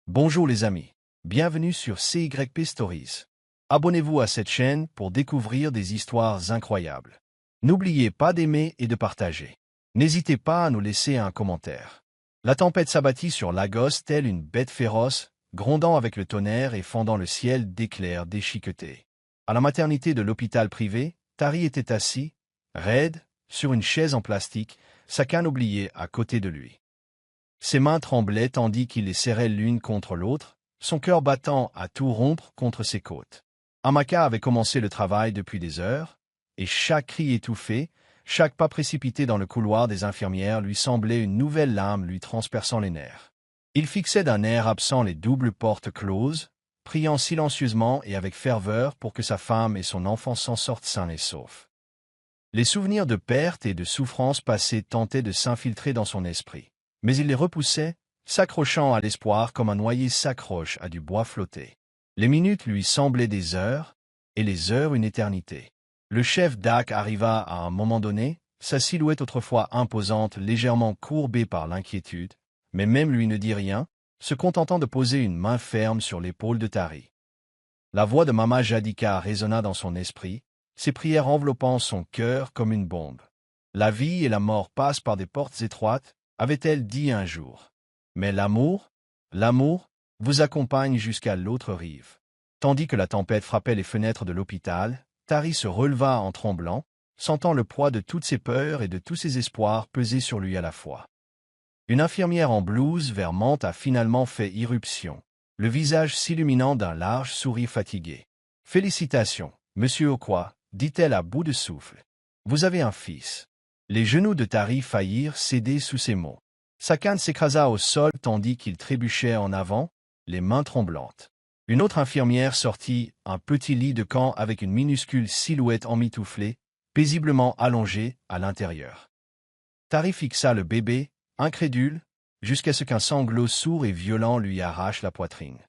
Bonjour les amis, bienvenue sur CYP Stories. Abonnez-vous à cette chaîne pour découvrir des histoires incroyables. N'oubliez pas d'aimer et de partager. N'hésitez pas à nous laisser un commentaire. La tempête s'abattit sur Lagos telle une bête féroce, grondant avec le tonnerre et fendant le ciel d'éclairs déchiquetés. À la maternité de l'hôpital privé, Tari était assis, raide, sur une chaise en plastique, sa canne oubliée à côté de lui. Ses mains tremblaient tandis qu'il les serrait l'une contre l'autre, son cœur battant à tout rompre contre ses côtes. Amaka avait commencé le travail depuis des heures, et chaque cri étouffé, chaque pas précipité dans le couloir des infirmières lui semblait une nouvelle lame lui transperçant les nerfs. Il fixait d'un air absent les doubles portes closes, priant silencieusement et avec ferveur pour que sa femme et son enfant s'en sortent sains et saufs. Les souvenirs de perte et de souffrance passées tentaient de s'infiltrer dans son esprit. Mais il les repoussait, s'accrochant à l'espoir comme un noyé s'accroche à du bois flotté. Les minutes lui semblaient des heures, et les heures une éternité. Le chef d'AC arriva à un moment donné, sa silhouette autrefois imposante légèrement courbée par l'inquiétude, mais même lui ne dit rien, se contentant de poser une main ferme sur l'épaule de Tari. La voix de Mama Jadika résonna dans son esprit, ses prières enveloppant son cœur comme une bombe. La vie et la mort passent par des portes étroites, avait-elle dit un jour. Mais l'amour, vous accompagne jusqu'à l'autre rive. Tandis que la tempête frappait les fenêtres de l'hôpital, Tari se releva en tremblant, sentant le poids de toutes ses peurs et de tous ses espoirs peser sur lui à la fois. Une infirmière en blouse vert menthe a finalement fait irruption, le visage s'illuminant d'un large sourire fatigué. « Félicitations, monsieur Okwa, dit-elle à bout de souffle. Vous avez un fils. » Les genoux de Tari faillirent céder sous ces mots. Sa canne s'écrasa au sol tandis qu'il trébuchait en avant, les mains tremblantes. Une autre infirmière sortit, un petit lit de camp avec une minuscule silhouette emmitouflée, paisiblement allongée à l'intérieur. Tari fixa le bébé, incrédule, jusqu'à ce qu'un sanglot sourd et violent lui arrache la poitrine.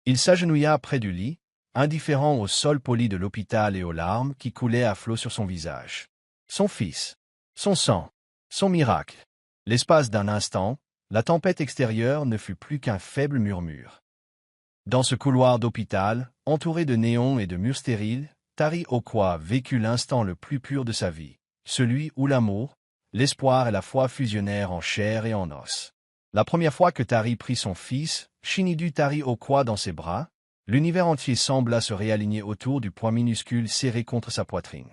Il s'agenouilla près du lit, indifférent au sol poli de l'hôpital et aux larmes qui coulaient à flots sur son visage. Son fils. Son sang, son miracle. L'espace d'un instant, la tempête extérieure ne fut plus qu'un faible murmure. Dans ce couloir d'hôpital, entouré de néons et de murs stériles, Tari Okwa vécut l'instant le plus pur de sa vie, celui où l'amour, l'espoir et la foi fusionnèrent en chair et en os. La première fois que Tari prit son fils, Shinidu Tari Okwa dans ses bras, l'univers entier sembla se réaligner autour du poing minuscule serré contre sa poitrine.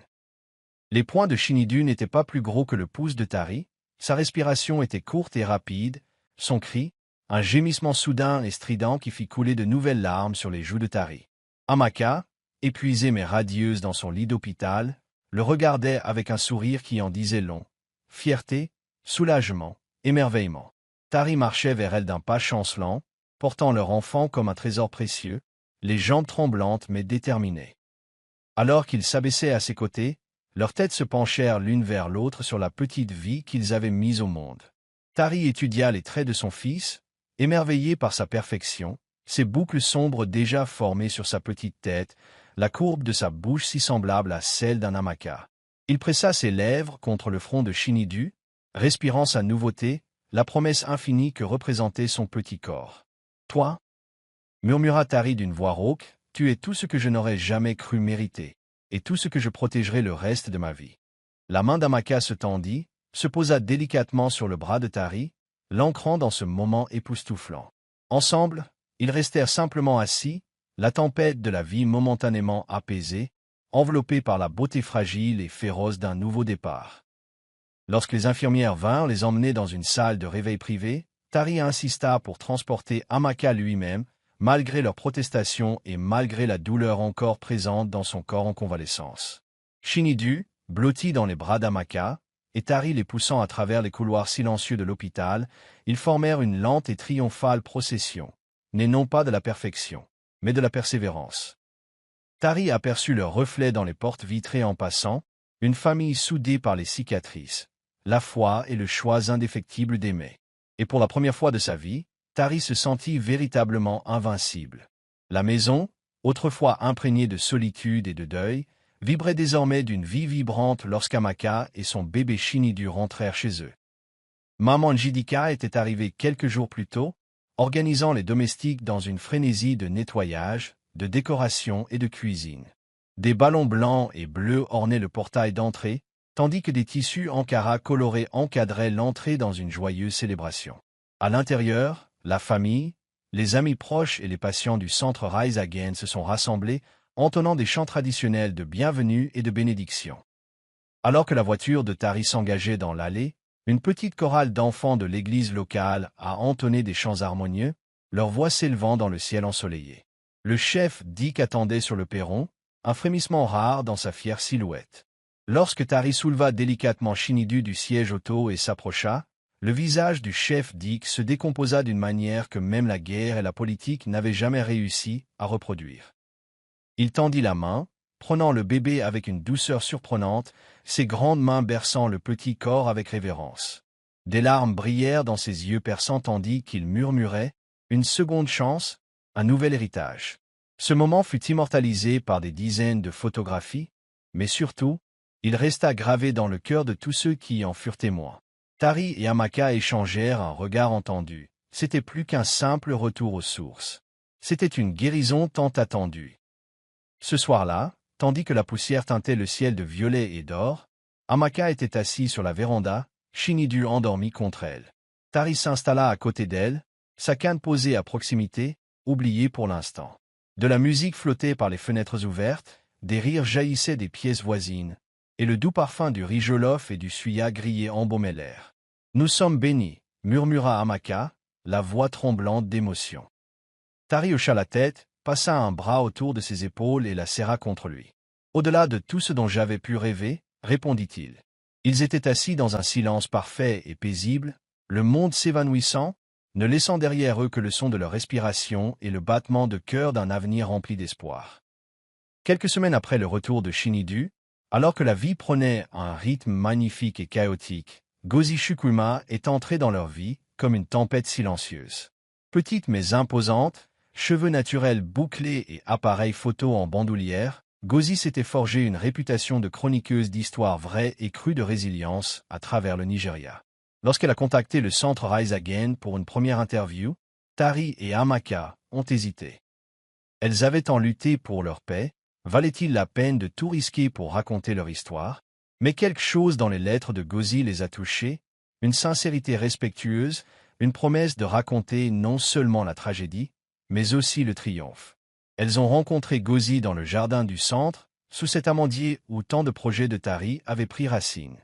Les poings de Shinidu n'étaient pas plus gros que le pouce de Tari, sa respiration était courte et rapide, son cri, un gémissement soudain et strident qui fit couler de nouvelles larmes sur les joues de Tari. Amaka, épuisée mais radieuse dans son lit d'hôpital, le regardait avec un sourire qui en disait long. Fierté, soulagement, émerveillement. Tari marchait vers elle d'un pas chancelant, portant leur enfant comme un trésor précieux, les jambes tremblantes mais déterminées. Alors qu'il s'abaissait à ses côtés, leurs têtes se penchèrent l'une vers l'autre sur la petite vie qu'ils avaient mise au monde. Tari étudia les traits de son fils, émerveillé par sa perfection, ses boucles sombres déjà formées sur sa petite tête, la courbe de sa bouche si semblable à celle d'un Amaka. Il pressa ses lèvres contre le front de Shinidu, respirant sa nouveauté, la promesse infinie que représentait son petit corps. « Toi » murmura Tari d'une voix rauque, « tu es tout ce que je n'aurais jamais cru mériter. Et tout ce que je protégerai le reste de ma vie. » La main d'Amaka se tendit, se posa délicatement sur le bras de Tari, l'ancrant dans ce moment époustouflant. Ensemble, ils restèrent simplement assis, la tempête de la vie momentanément apaisée, enveloppés par la beauté fragile et féroce d'un nouveau départ. Lorsque les infirmières vinrent les emmener dans une salle de réveil privée, Tari insista pour transporter Amaka lui-même, malgré leurs protestations et malgré la douleur encore présente dans son corps en convalescence. Shinidu, blotti dans les bras d'Amaka, et Tari les poussant à travers les couloirs silencieux de l'hôpital, ils formèrent une lente et triomphale procession, née non pas de la perfection, mais de la persévérance. Tari aperçut leur reflet dans les portes vitrées en passant, une famille soudée par les cicatrices, la foi et le choix indéfectible d'aimer. Et pour la première fois de sa vie, Tari se sentit véritablement invincible. La maison, autrefois imprégnée de solitude et de deuil, vibrait désormais d'une vie vibrante lorsqu'Amaka et son bébé Shinidu rentrèrent chez eux. Maman Jidika était arrivée quelques jours plus tôt, organisant les domestiques dans une frénésie de nettoyage, de décoration et de cuisine. Des ballons blancs et bleus ornaient le portail d'entrée, tandis que des tissus Ankara colorés encadraient l'entrée dans une joyeuse célébration. À l'intérieur, la famille, les amis proches et les patients du centre Rise Again se sont rassemblés, entonnant des chants traditionnels de bienvenue et de bénédiction. Alors que la voiture de Tari s'engageait dans l'allée, une petite chorale d'enfants de l'église locale a entonné des chants harmonieux, leurs voix s'élevant dans le ciel ensoleillé. Le chef Dick attendait sur le perron, un frémissement rare dans sa fière silhouette. Lorsque Tari souleva délicatement Shinidu du siège auto et s'approcha, le visage du chef Dick se décomposa d'une manière que même la guerre et la politique n'avaient jamais réussi à reproduire. Il tendit la main, prenant le bébé avec une douceur surprenante, ses grandes mains berçant le petit corps avec révérence. Des larmes brillèrent dans ses yeux perçants tandis qu'il murmurait « Une seconde chance, un nouvel héritage ». Ce moment fut immortalisé par des dizaines de photographies, mais surtout, il resta gravé dans le cœur de tous ceux qui en furent témoins. Tari et Amaka échangèrent un regard entendu. C'était plus qu'un simple retour aux sources. C'était une guérison tant attendue. Ce soir-là, tandis que la poussière teintait le ciel de violet et d'or, Amaka était assise sur la véranda, Shinidu endormi contre elle. Tari s'installa à côté d'elle, sa canne posée à proximité, oubliée pour l'instant. De la musique flottait par les fenêtres ouvertes, des rires jaillissaient des pièces voisines, et le doux parfum du riz jollof et du suya grillé embaumait l'air. « Nous sommes bénis », murmura Amaka, la voix tremblante d'émotion. Tari hocha la tête, passa un bras autour de ses épaules et la serra contre lui. « Au-delà de tout ce dont j'avais pu rêver, » répondit-il. Ils étaient assis dans un silence parfait et paisible, le monde s'évanouissant, ne laissant derrière eux que le son de leur respiration et le battement de cœur d'un avenir rempli d'espoir. Quelques semaines après le retour de Shinidu, alors que la vie prenait un rythme magnifique et chaotique, Gozi Shukuma est entrée dans leur vie comme une tempête silencieuse. Petite mais imposante, cheveux naturels bouclés et appareil photo en bandoulière, Gozi s'était forgé une réputation de chroniqueuse d'histoires vraies et crues de résilience à travers le Nigeria. Lorsqu'elle a contacté le centre Rise Again pour une première interview, Tari et Amaka ont hésité. Elles avaient tant lutté pour leur paix, valait-il la peine de tout risquer pour raconter leur histoire? Mais quelque chose dans les lettres de Gozi les a touchées, une sincérité respectueuse, une promesse de raconter non seulement la tragédie, mais aussi le triomphe. Elles ont rencontré Gozi dans le jardin du centre, sous cet amandier où tant de projets de Tari avaient pris racine.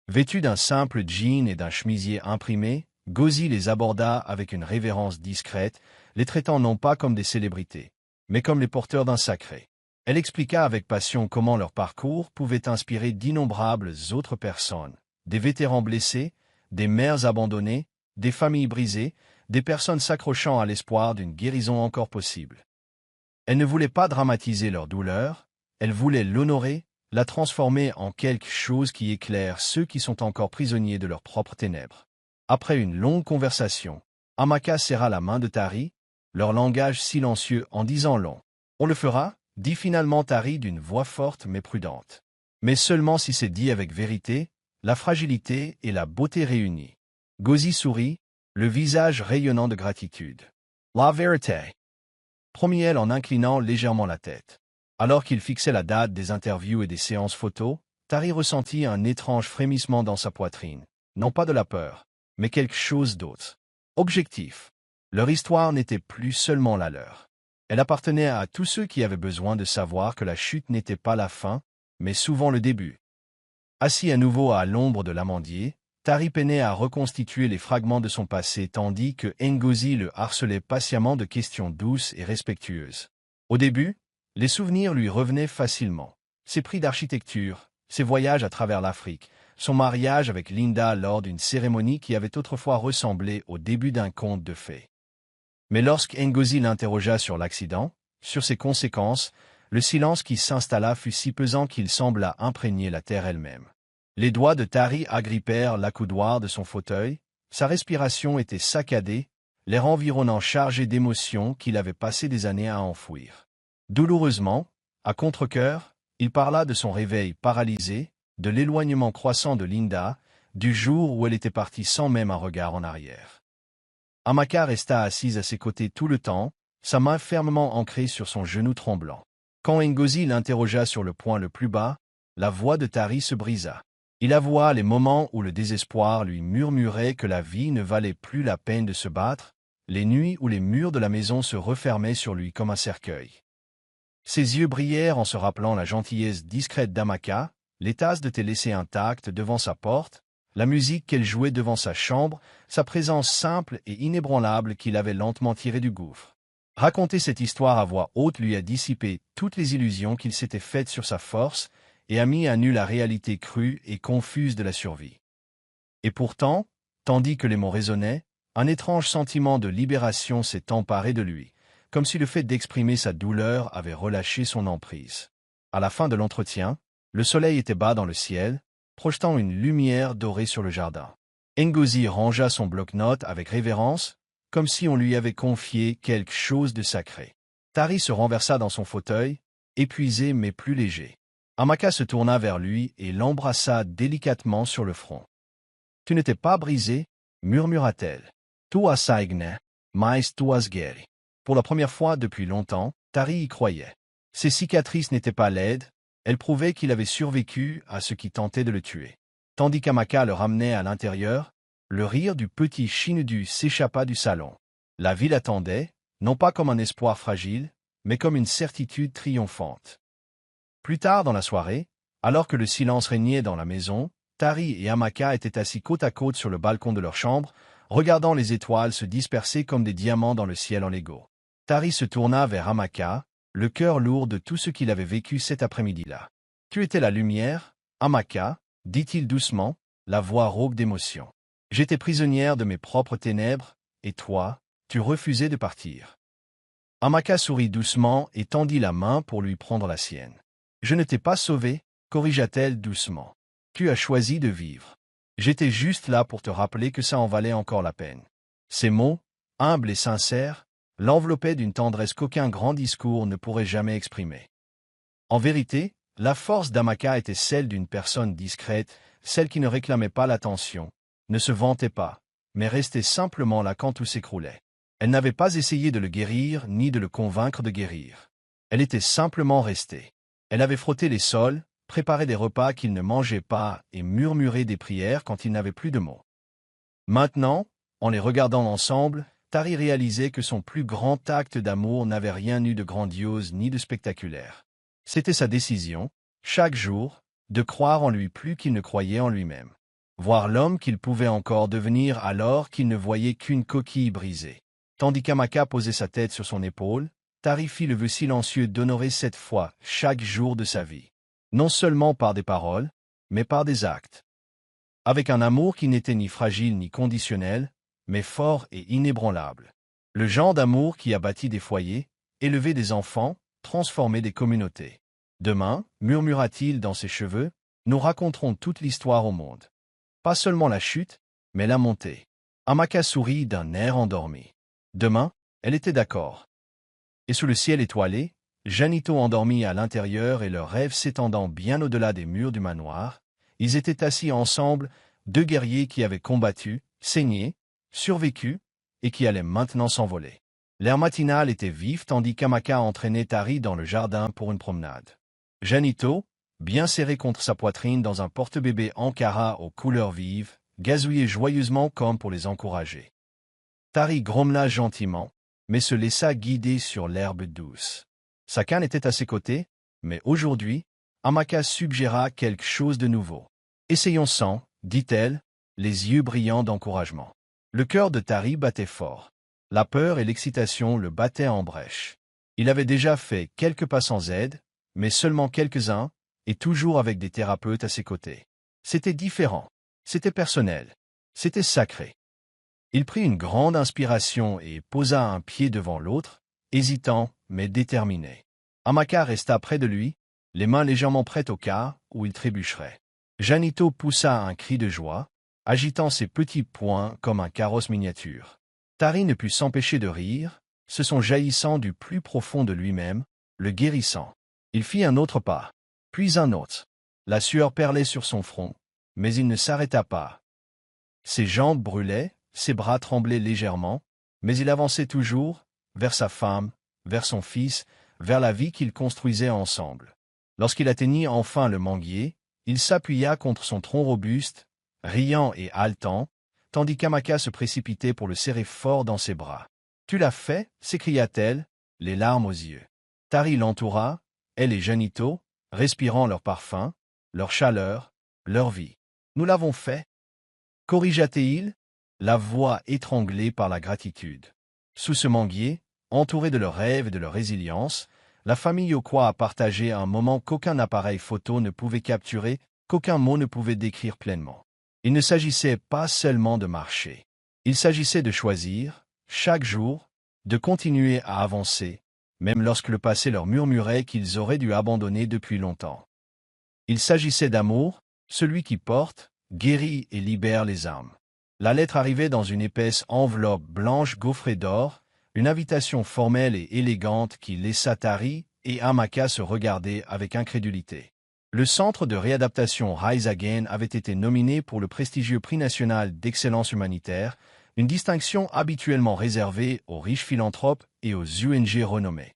Vêtue d'un simple jean et d'un chemisier imprimé, Gozi les aborda avec une révérence discrète, les traitant non pas comme des célébrités, mais comme les porteurs d'un sacré. Elle expliqua avec passion comment leur parcours pouvait inspirer d'innombrables autres personnes, des vétérans blessés, des mères abandonnées, des familles brisées, des personnes s'accrochant à l'espoir d'une guérison encore possible. Elle ne voulait pas dramatiser leur douleur, elle voulait l'honorer, la transformer en quelque chose qui éclaire ceux qui sont encore prisonniers de leurs propres ténèbres. Après une longue conversation, Amaka serra la main de Tari, leur langage silencieux en disant long. « On le fera ?» dit finalement Tari d'une voix forte mais prudente. Mais seulement si c'est dit avec vérité, la fragilité et la beauté réunies. Gozi sourit, le visage rayonnant de gratitude. « La vérité !» promit-elle en inclinant légèrement la tête. Alors qu'il fixait la date des interviews et des séances photos, Tari ressentit un étrange frémissement dans sa poitrine. Non pas de la peur, mais quelque chose d'autre. Objectif. Leur histoire n'était plus seulement la leur. Elle appartenait à tous ceux qui avaient besoin de savoir que la chute n'était pas la fin, mais souvent le début. Assis à nouveau à l'ombre de l'amandier, Tari peinait à reconstituer les fragments de son passé tandis que Ngozi le harcelait patiemment de questions douces et respectueuses. Au début, les souvenirs lui revenaient facilement. Ses prix d'architecture, ses voyages à travers l'Afrique, son mariage avec Linda lors d'une cérémonie qui avait autrefois ressemblé au début d'un conte de fées. Mais lorsque Ngozi l'interrogea sur l'accident, sur ses conséquences, le silence qui s'installa fut si pesant qu'il sembla imprégner la terre elle-même. Les doigts de Tari agrippèrent l'accoudoir de son fauteuil, sa respiration était saccadée, l'air environnant chargé d'émotions qu'il avait passé des années à enfouir. Douloureusement, à contre-cœur, il parla de son réveil paralysé, de l'éloignement croissant de Linda, du jour où elle était partie sans même un regard en arrière. Amaka resta assise à ses côtés tout le temps, sa main fermement ancrée sur son genou tremblant. Quand Ngozi l'interrogea sur le point le plus bas, la voix de Tari se brisa. Il avoua les moments où le désespoir lui murmurait que la vie ne valait plus la peine de se battre, les nuits où les murs de la maison se refermaient sur lui comme un cercueil. Ses yeux brillèrent en se rappelant la gentillesse discrète d'Amaka, les tasses de thé laissées intactes devant sa porte, la musique qu'elle jouait devant sa chambre, sa présence simple et inébranlable qu'il avait lentement tirée du gouffre. Raconter cette histoire à voix haute lui a dissipé toutes les illusions qu'il s'était faites sur sa force et a mis à nu la réalité crue et confuse de la survie. Et pourtant, tandis que les mots résonnaient, un étrange sentiment de libération s'est emparé de lui, comme si le fait d'exprimer sa douleur avait relâché son emprise. À la fin de l'entretien, le soleil était bas dans le ciel, projetant une lumière dorée sur le jardin. Ngozi rangea son bloc-notes avec révérence, comme si on lui avait confié quelque chose de sacré. Tari se renversa dans son fauteuil, épuisé mais plus léger. Amaka se tourna vers lui et l'embrassa délicatement sur le front. « Tu n'étais pas brisé » murmura-t-elle. « Toi saigne, mais toi guéri. » Pour la première fois depuis longtemps, Tari y croyait. Ses cicatrices n'étaient pas laides, elles prouvaient qu'il avait survécu à ce qui tentait de le tuer. Tandis qu'Amaka le ramenait à l'intérieur, le rire du petit Shinudu s'échappa du salon. La vie l'attendait, non pas comme un espoir fragile, mais comme une certitude triomphante. Plus tard dans la soirée, alors que le silence régnait dans la maison, Tari et Amaka étaient assis côte à côte sur le balcon de leur chambre, regardant les étoiles se disperser comme des diamants dans le ciel en Lego. Tari se tourna vers Amaka, le cœur lourd de tout ce qu'il avait vécu cet après-midi-là. « Tu étais la lumière, Amaka, » dit-il doucement, la voix rauque d'émotion. « J'étais prisonnière de mes propres ténèbres, et toi, tu refusais de partir. » Amaka sourit doucement et tendit la main pour lui prendre la sienne. « Je ne t'ai pas sauvé, » corrigea-t-elle doucement. « Tu as choisi de vivre. J'étais juste là pour te rappeler que ça en valait encore la peine. » Ces mots, humbles et sincères, l'enveloppaient d'une tendresse qu'aucun grand discours ne pourrait jamais exprimer. En vérité, la force d'Amaka était celle d'une personne discrète, celle qui ne réclamait pas l'attention, ne se vantait pas, mais restait simplement là quand tout s'écroulait. Elle n'avait pas essayé de le guérir ni de le convaincre de guérir. Elle était simplement restée. Elle avait frotté les sols, préparé des repas qu'il ne mangeait pas et murmuré des prières quand il n'avait plus de mots. Maintenant, en les regardant ensemble, Tari réalisait que son plus grand acte d'amour n'avait rien eu de grandiose ni de spectaculaire. C'était sa décision, chaque jour, de croire en lui plus qu'il ne croyait en lui-même. Voir l'homme qu'il pouvait encore devenir alors qu'il ne voyait qu'une coquille brisée. Tandis qu'Amaka posait sa tête sur son épaule, Tari fit le vœu silencieux d'honorer cette fois chaque jour de sa vie. Non seulement par des paroles, mais par des actes. Avec un amour qui n'était ni fragile ni conditionnel, mais fort et inébranlable. Le genre d'amour qui a bâti des foyers, élevé des enfants, transformé des communautés. Demain, murmura-t-il dans ses cheveux, nous raconterons toute l'histoire au monde. Pas seulement la chute, mais la montée. Amaka sourit d'un air endormi. Demain, elle était d'accord. Et sous le ciel étoilé, Janito endormi à l'intérieur et leurs rêves s'étendant bien au-delà des murs du manoir, ils étaient assis ensemble, deux guerriers qui avaient combattu, saigné, survécu, et qui allaient maintenant s'envoler. L'air matinal était vif tandis qu'Amaka entraînait Tari dans le jardin pour une promenade. Janito, bien serré contre sa poitrine dans un porte-bébé Ankara aux couleurs vives, gazouillait joyeusement comme pour les encourager. Tari grommela gentiment, mais se laissa guider sur l'herbe douce. Sa canne était à ses côtés, mais aujourd'hui, Amaka suggéra quelque chose de nouveau. « Essayons sans, » dit-elle, les yeux brillants d'encouragement. Le cœur de Tari battait fort. La peur et l'excitation le battaient en brèche. Il avait déjà fait quelques pas sans aide, mais seulement quelques-uns, et toujours avec des thérapeutes à ses côtés. C'était différent, c'était personnel, c'était sacré. Il prit une grande inspiration et posa un pied devant l'autre, hésitant mais déterminé. Amaka resta près de lui, les mains légèrement prêtes au cas où il trébucherait. Janito poussa un cri de joie, agitant ses petits poings comme un carrosse miniature. Tari ne put s'empêcher de rire, ce son jaillissant du plus profond de lui-même, le guérissant. Il fit un autre pas, puis un autre. La sueur perlait sur son front, mais il ne s'arrêta pas. Ses jambes brûlaient, ses bras tremblaient légèrement, Mais il avançait toujours, vers sa femme, vers son fils, vers la vie qu'ils construisaient ensemble. Lorsqu'il atteignit enfin le manguier, il s'appuya contre son tronc robuste, riant et haletant, tandis qu'Amaka se précipitait pour le serrer fort dans ses bras. « Tu l'as fait » s'écria-t-elle, les larmes aux yeux. Tari l'entoura, elle et Janito, respirant leur parfum, leur chaleur, leur vie. « Nous l'avons fait » corrigea-t-il, la voix étranglée par la gratitude. Sous ce manguier, entouré de leurs rêves et de leur résilience, la famille Okwa a partagé un moment qu'aucun appareil photo ne pouvait capturer, qu'aucun mot ne pouvait décrire pleinement. Il ne s'agissait pas seulement de marcher. Il s'agissait de choisir, chaque jour, de continuer à avancer, même lorsque le passé leur murmurait qu'ils auraient dû abandonner depuis longtemps. Il s'agissait d'amour, celui qui porte, guérit et libère les âmes. La lettre arrivait dans une épaisse enveloppe blanche gaufrée d'or, une invitation formelle et élégante qui laissa Tari et Amaka se regarder avec incrédulité. Le Centre de réadaptation Rise Again avait été nominé pour le prestigieux prix national d'excellence humanitaire, une distinction habituellement réservée aux riches philanthropes et aux ONG renommés.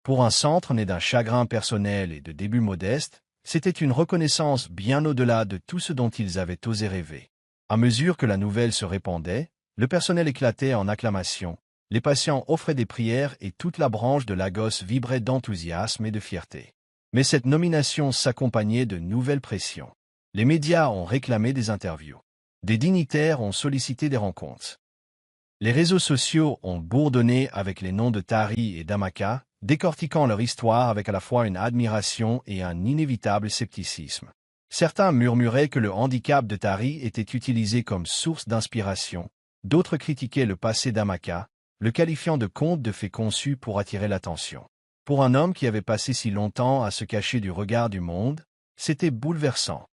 Pour un centre né d'un chagrin personnel et de débuts modestes, c'était une reconnaissance bien au-delà de tout ce dont ils avaient osé rêver. À mesure que la nouvelle se répandait, le personnel éclatait en acclamations, les patients offraient des prières et toute la branche de Lagos vibrait d'enthousiasme et de fierté. Mais cette nomination s'accompagnait de nouvelles pressions. Les médias ont réclamé des interviews. Des dignitaires ont sollicité des rencontres. Les réseaux sociaux ont bourdonné avec les noms de Tari et d'Amaka, décortiquant leur histoire avec à la fois une admiration et un inévitable scepticisme. Certains murmuraient que le handicap de Tari était utilisé comme source d'inspiration, d'autres critiquaient le passé d'Amaka, le qualifiant de conte de fées conçu pour attirer l'attention. Pour un homme qui avait passé si longtemps à se cacher du regard du monde, c'était bouleversant.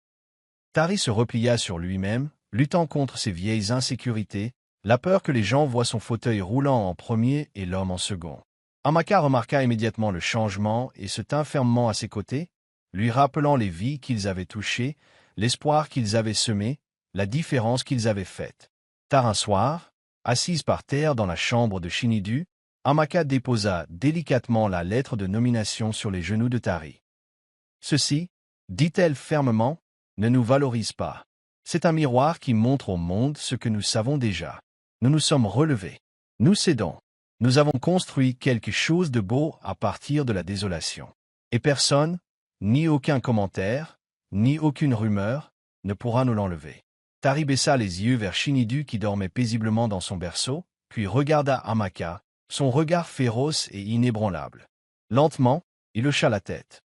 Tari se replia sur lui-même, luttant contre ses vieilles insécurités, la peur que les gens voient son fauteuil roulant en premier et l'homme en second. Amaka remarqua immédiatement le changement et se tint fermement à ses côtés, lui rappelant les vies qu'ils avaient touchées, l'espoir qu'ils avaient semé, la différence qu'ils avaient faite. Tard un soir, assise par terre dans la chambre de Shinidu, Amaka déposa délicatement la lettre de nomination sur les genoux de Tari. « Ceci, dit-elle fermement, ne nous valorise pas. C'est un miroir qui montre au monde ce que nous savons déjà. Nous nous sommes relevés. Nous cédons. Nous avons construit quelque chose de beau à partir de la désolation. Et personne, ni aucun commentaire, ni aucune rumeur, ne pourra nous l'enlever. » Tari baissa les yeux vers Shinidu qui dormait paisiblement dans son berceau, puis regarda Amaka, son regard féroce et inébranlable. Lentement, il hocha la tête.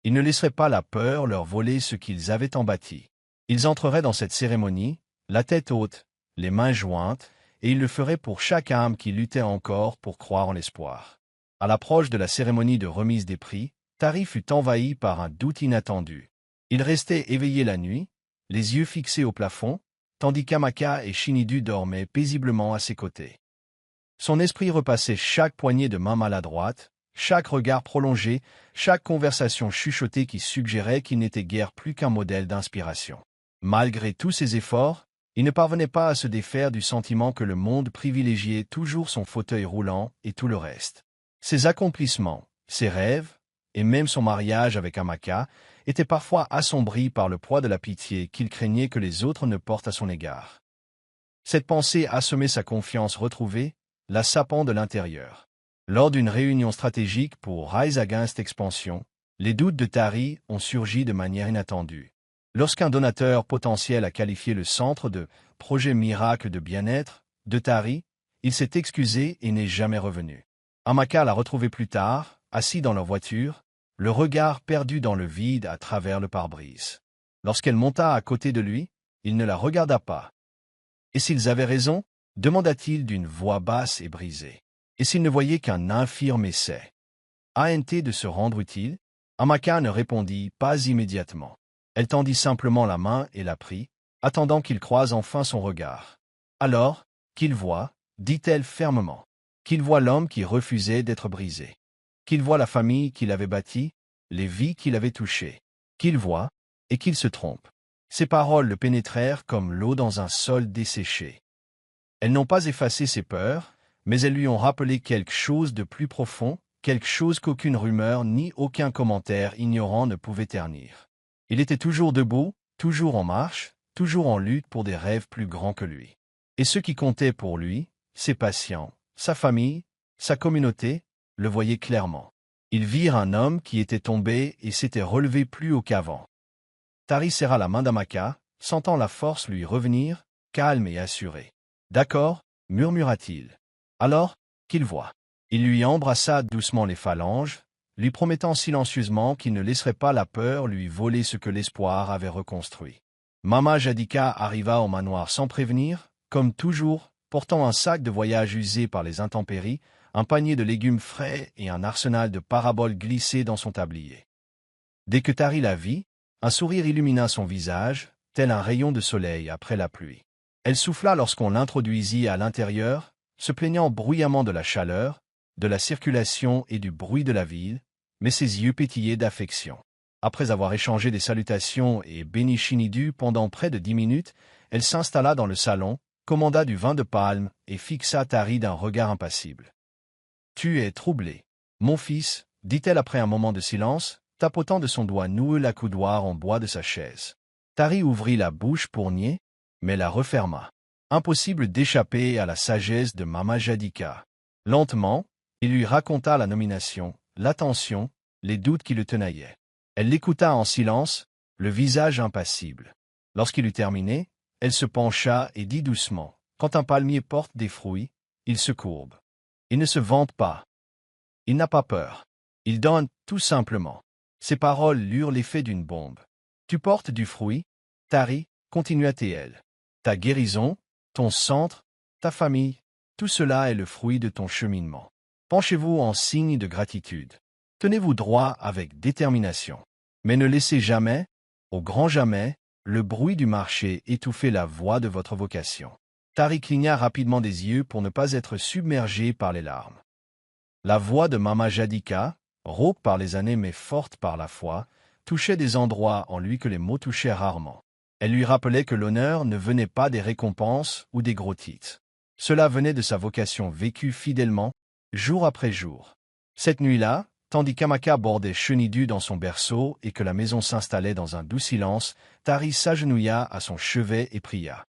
Ils ne laisseraient pas la peur leur voler ce qu'ils avaient en bâti. Ils entreraient dans cette cérémonie, la tête haute, les mains jointes, et ils le feraient pour chaque âme qui luttait encore pour croire en l'espoir. À l'approche de la cérémonie de remise des prix, Tari fut envahi par un doute inattendu. Il restait éveillé la nuit, les yeux fixés au plafond, tandis qu'Amaka et Shinidu dormaient paisiblement à ses côtés. Son esprit repassait chaque poignée de main maladroite, chaque regard prolongé, chaque conversation chuchotée qui suggérait qu'il n'était guère plus qu'un modèle d'inspiration. Malgré tous ses efforts, il ne parvenait pas à se défaire du sentiment que le monde privilégiait toujours son fauteuil roulant et tout le reste. Ses accomplissements, ses rêves, et même son mariage avec Amaka, étaient parfois assombris par le poids de la pitié qu'il craignait que les autres ne portent à son égard. Cette pensée assommait sa confiance retrouvée, la sapant de l'intérieur. Lors d'une réunion stratégique pour Rise Against Expansion, les doutes de Tari ont surgi de manière inattendue. Lorsqu'un donateur potentiel a qualifié le centre de « projet miracle de bien-être » de Tari, il s'est excusé et n'est jamais revenu. Amaka l'a retrouvé plus tard, assis dans leur voiture, le regard perdu dans le vide à travers le pare-brise. Lorsqu'elle monta à côté de lui, il ne la regarda pas. « Et s'ils avaient raison ?» demanda-t-il d'une voix basse et brisée. « Et s'ils ne voyaient qu'un infirme essai ?» ANT de se rendre utile, Amaka ne répondit pas immédiatement. Elle tendit simplement la main et la prit, attendant qu'il croise enfin son regard. « Alors, qu'il voit, dit-elle fermement, qu'il voit l'homme qui refusait d'être brisé. Qu'il voit la famille qu'il avait bâtie, les vies qu'il avait touchées. Qu'il voit, et qu'il se trompe. » Ces paroles le pénétrèrent comme l'eau dans un sol desséché. Elles n'ont pas effacé ses peurs, mais elles lui ont rappelé quelque chose de plus profond, quelque chose qu'aucune rumeur ni aucun commentaire ignorant ne pouvait ternir. Il était toujours debout, toujours en marche, toujours en lutte pour des rêves plus grands que lui. Et ce qui comptait pour lui, ses patients, sa famille, sa communauté, le voyaient clairement. Ils virent un homme qui était tombé et s'était relevé plus haut qu'avant. Tari serra la main d'Amaka, sentant la force lui revenir, calme et assuré. « D'accord, murmura-t-il. Alors, qu'il voit. » Il lui embrassa doucement les phalanges, lui promettant silencieusement qu'il ne laisserait pas la peur lui voler ce que l'espoir avait reconstruit. Mama Jadika arriva au manoir sans prévenir, comme toujours, portant un sac de voyage usé par les intempéries, un panier de légumes frais et un arsenal de paraboles glissées dans son tablier. Dès que Tari la vit, un sourire illumina son visage, tel un rayon de soleil après la pluie. Elle souffla lorsqu'on l'introduisit à l'intérieur, se plaignant bruyamment de la chaleur, de la circulation et du bruit de la ville, mais ses yeux pétillaient d'affection. Après avoir échangé des salutations et béni Shinidu pendant près de 10 minutes, elle s'installa dans le salon, commanda du vin de palme et fixa Tari d'un regard impassible. « Tu es troublé, mon fils, dit-elle après un moment de silence, tapotant de son doigt noueux l'accoudoir en bois de sa chaise. Tari ouvrit la bouche pour nier, mais la referma. Impossible d'échapper à la sagesse de Mama Jadika. Lentement, il lui raconta la nomination, l'attention, les doutes qui le tenaillaient. Elle l'écouta en silence, le visage impassible. Lorsqu'il eut terminé, elle se pencha et dit doucement, « Quand un palmier porte des fruits, il se courbe. Il ne se vante pas. Il n'a pas peur. Il donne, tout simplement. » Ces paroles eurent l'effet d'une bombe. « Tu portes du fruit, Tari, continua-t-elle. Ta guérison, ton centre, ta famille, tout cela est le fruit de ton cheminement. Penchez-vous en signe de gratitude. Tenez-vous droit avec détermination. Mais ne laissez jamais, au grand jamais, le bruit du marché étouffer la voix de votre vocation. » Tari cligna rapidement des yeux pour ne pas être submergé par les larmes. La voix de Mama Jadika, rauque par les années mais forte par la foi, touchait des endroits en lui que les mots touchaient rarement. Elle lui rappelait que l'honneur ne venait pas des récompenses ou des gros titres. Cela venait de sa vocation vécue fidèlement, jour après jour. Cette nuit-là, tandis qu'Amaka bordait Shinidu dans son berceau et que la maison s'installait dans un doux silence, Tari s'agenouilla à son chevet et pria.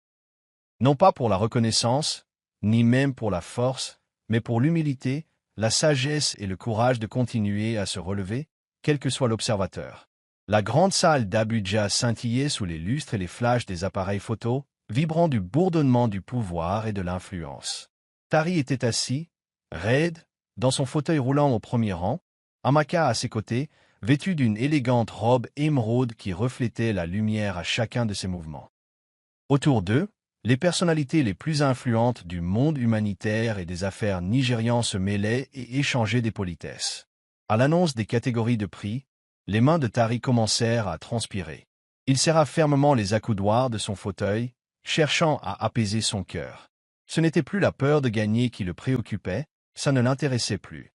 Non pas pour la reconnaissance, ni même pour la force, mais pour l'humilité, la sagesse et le courage de continuer à se relever, quel que soit l'observateur. La grande salle d'Abuja scintillait sous les lustres et les flashs des appareils photo, vibrant du bourdonnement du pouvoir et de l'influence. Tari était assis, raide, dans son fauteuil roulant au premier rang, Amaka à ses côtés, vêtu d'une élégante robe émeraude qui reflétait la lumière à chacun de ses mouvements. Autour d'eux, les personnalités les plus influentes du monde humanitaire et des affaires nigérians se mêlaient et échangeaient des politesses. À l'annonce des catégories de prix, les mains de Tari commencèrent à transpirer. Il serra fermement les accoudoirs de son fauteuil, cherchant à apaiser son cœur. Ce n'était plus la peur de gagner qui le préoccupait, ça ne l'intéressait plus.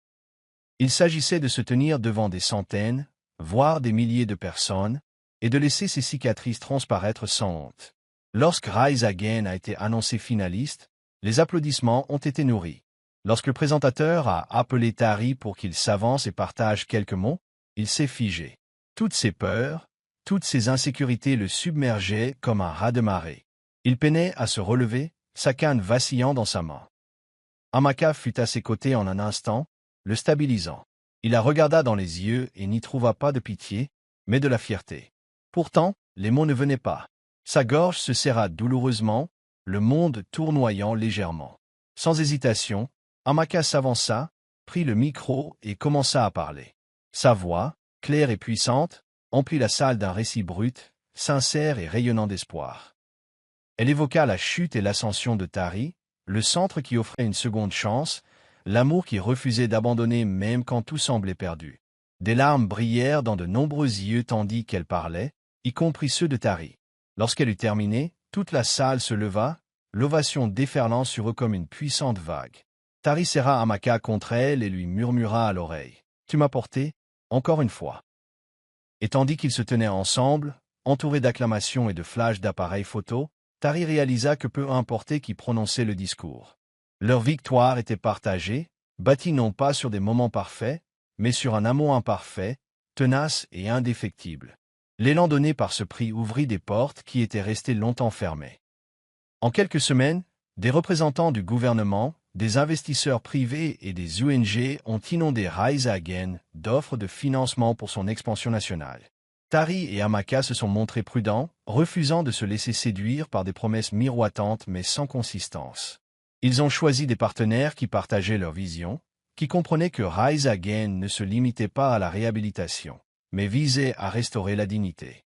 Il s'agissait de se tenir devant des centaines, voire des milliers de personnes, et de laisser ses cicatrices transparaître sans honte. Lorsque Rise Again a été annoncé finaliste, les applaudissements ont été nourris. Lorsque le présentateur a appelé Tari pour qu'il s'avance et partage quelques mots, il s'est figé. Toutes ses peurs, toutes ses insécurités le submergeaient comme un raz-de-marée. Il peinait à se relever, sa canne vacillant dans sa main. Amaka fut à ses côtés en un instant, le stabilisant. Il la regarda dans les yeux et n'y trouva pas de pitié, mais de la fierté. Pourtant, les mots ne venaient pas. Sa gorge se serra douloureusement, le monde tournoyant légèrement. Sans hésitation, Amaka s'avança, prit le micro et commença à parler. Sa voix, claire et puissante, emplit la salle d'un récit brut, sincère et rayonnant d'espoir. Elle évoqua la chute et l'ascension de Tari, le centre qui offrait une seconde chance, l'amour qui refusait d'abandonner même quand tout semblait perdu. Des larmes brillèrent dans de nombreux yeux tandis qu'elle parlait, y compris ceux de Tari. Lorsqu'elle eut terminé, toute la salle se leva, l'ovation déferlant sur eux comme une puissante vague. Tari serra Amaka contre elle et lui murmura à l'oreille. « Tu m'as porté, encore une fois. » Et tandis qu'ils se tenaient ensemble, entourés d'acclamations et de flashs d'appareils photo, Tari réalisa que peu importait qui prononçait le discours. Leur victoire était partagée, bâtie non pas sur des moments parfaits, mais sur un amour imparfait, tenace et indéfectible. L'élan donné par ce prix ouvrit des portes qui étaient restées longtemps fermées. En quelques semaines, des représentants du gouvernement, des investisseurs privés et des ONG ont inondé Rise Again d'offres de financement pour son expansion nationale. Tari et Amaka se sont montrés prudents, refusant de se laisser séduire par des promesses miroitantes mais sans consistance. Ils ont choisi des partenaires qui partageaient leur vision, qui comprenaient que Rise Again ne se limitait pas à la réhabilitation, mais visait à restaurer la dignité.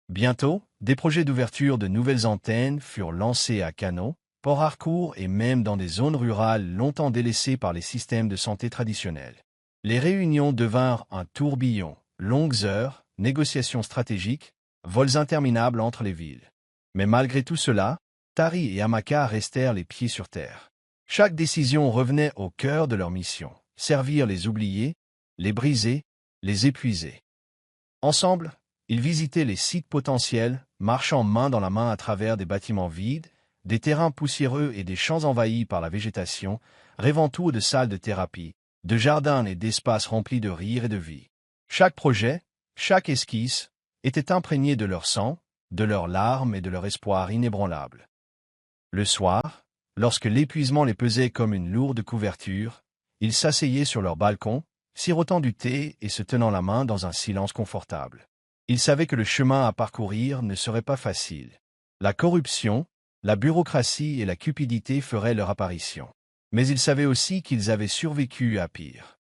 Bientôt, des projets d'ouverture de nouvelles antennes furent lancés à Kano, Port Harcourt et même dans des zones rurales longtemps délaissées par les systèmes de santé traditionnels. Les réunions devinrent un tourbillon, longues heures, négociations stratégiques, vols interminables entre les villes. Mais malgré tout cela, Tari et Amaka restèrent les pieds sur terre. Chaque décision revenait au cœur de leur mission, servir les oubliés, les brisés, les épuisés. Ensemble, ils visitaient les sites potentiels, marchant main dans la main à travers des bâtiments vides, des terrains poussiéreux et des champs envahis par la végétation, rêvant tout de salles de thérapie, de jardins et d'espaces remplis de rire et de vie. Chaque projet, chaque esquisse, était imprégné de leur sang, de leurs larmes et de leur espoir inébranlable. Le soir, lorsque l'épuisement les pesait comme une lourde couverture, ils s'asseyaient sur leur balcon, sirotant du thé et se tenant la main dans un silence confortable. Ils savaient que le chemin à parcourir ne serait pas facile. La corruption, la bureaucratie et la cupidité feraient leur apparition. Mais ils savaient aussi qu'ils avaient survécu à pire.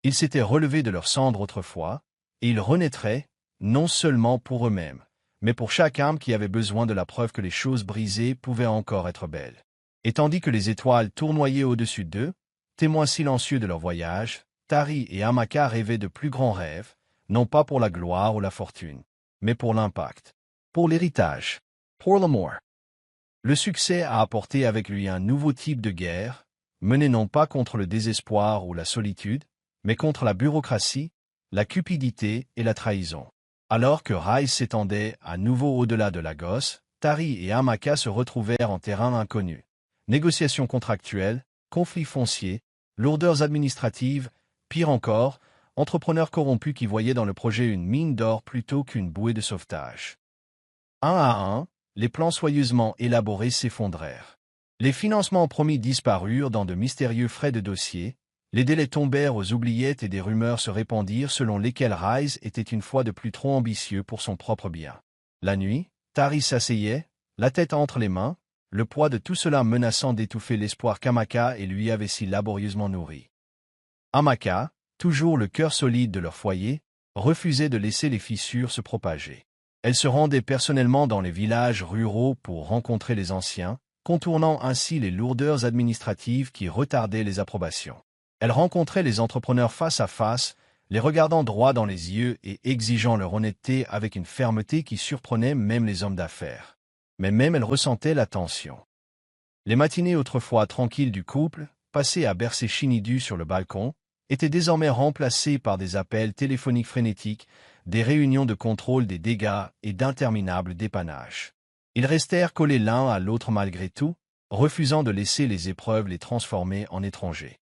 Ils s'étaient relevés de leurs cendres autrefois, et ils renaîtraient, non seulement pour eux-mêmes, mais pour chaque âme qui avait besoin de la preuve que les choses brisées pouvaient encore être belles. Et tandis que les étoiles tournoyaient au-dessus d'eux, témoins silencieux de leur voyage, Tari et Amaka rêvaient de plus grands rêves, non pas pour la gloire ou la fortune, mais pour l'impact, pour l'héritage, pour l'amour. Le succès a apporté avec lui un nouveau type de guerre, menée non pas contre le désespoir ou la solitude, mais contre la bureaucratie, la cupidité et la trahison. Alors que Rise s'étendait à nouveau au-delà de Lagos, Tari et Amaka se retrouvèrent en terrain inconnu. Négociations contractuelles, conflits fonciers, lourdeurs administratives, pire encore, entrepreneurs corrompus qui voyaient dans le projet une mine d'or plutôt qu'une bouée de sauvetage. Un à un, les plans soigneusement élaborés s'effondrèrent. Les financements promis disparurent dans de mystérieux frais de dossier, les délais tombèrent aux oubliettes et des rumeurs se répandirent selon lesquelles Rise était une fois de plus trop ambitieux pour son propre bien. La nuit, Tari s'asseyait, la tête entre les mains, le poids de tout cela menaçant d'étouffer l'espoir qu'Amaka et lui avaient si laborieusement nourri. Amaka, toujours le cœur solide de leur foyer, refusait de laisser les fissures se propager. Elle se rendait personnellement dans les villages ruraux pour rencontrer les anciens, contournant ainsi les lourdeurs administratives qui retardaient les approbations. Elle rencontrait les entrepreneurs face à face, les regardant droit dans les yeux et exigeant leur honnêteté avec une fermeté qui surprenait même les hommes d'affaires. Mais même elle ressentait la tension. Les matinées autrefois tranquilles du couple, passées à bercer Shinidu sur le balcon, étaient désormais remplacées par des appels téléphoniques frénétiques, des réunions de contrôle des dégâts et d'interminables dépannages. Ils restèrent collés l'un à l'autre malgré tout, refusant de laisser les épreuves les transformer en étrangers.